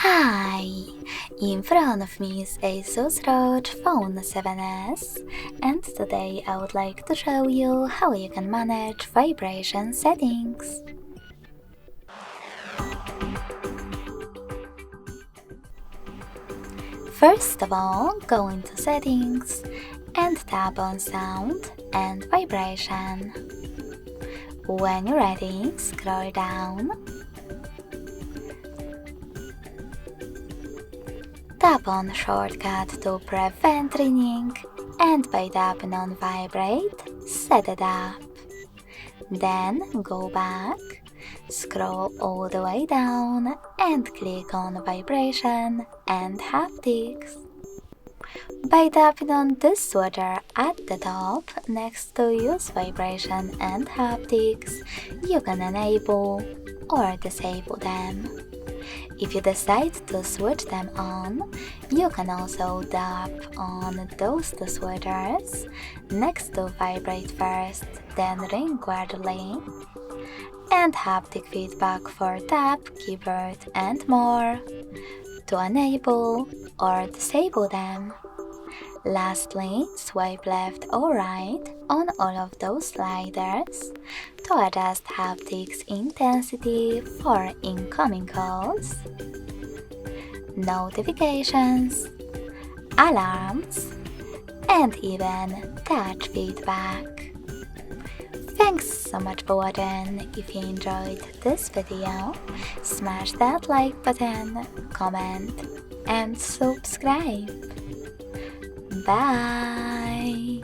Hi! In front of me is ASUS ROG Phone 7s, and today I would like to show you how you can manage vibration settings. First of all, go into Settings and tap on Sound and Vibration. When you're ready, scroll down. Tap on Shortcut to prevent ringing, and by tapping on Vibrate, set it up. Then go back, scroll all the way down and click on Vibration and Haptics. By tapping on this switcher at the top next to Use Vibration and Haptics, you can enable or disable them. If you decide to switch them on, you can also tap on those two switchers next to Vibrate first, then ring gradually, and haptic feedback for tap, keyboard, and more to enable or disable them. Lastly, swipe left or right on all of those sliders to adjust haptics intensity for incoming calls, notifications, alarms, and even touch feedback. Thanks so much for watching. If you enjoyed this video, smash that like button, comment, and subscribe. Bye!